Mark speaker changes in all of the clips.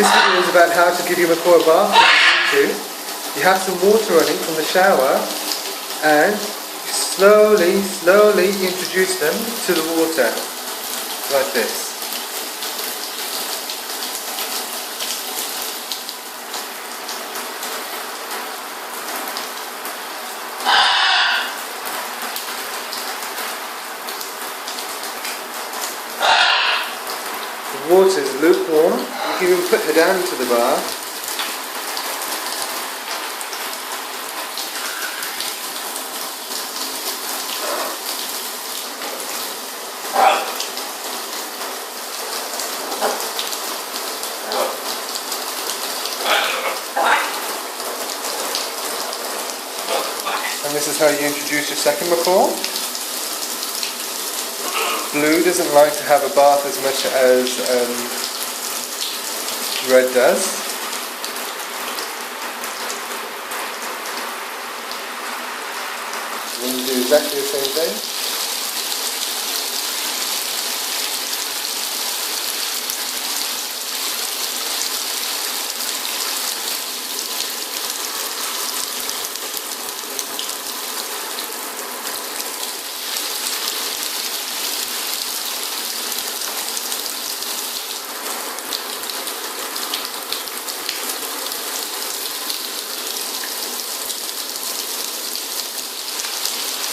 Speaker 1: This video is about how to give your macaw a bath if you need to. You have some water running from the shower and slowly introduce them to the water, like this. The water is lukewarm. You can even put her down into the bath. And this is how you introduce your second macaw. Blue doesn't like to have a bath as much as Red does. And you do exactly the same thing.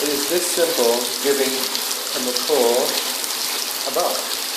Speaker 1: It is this simple, giving a macaw a bath.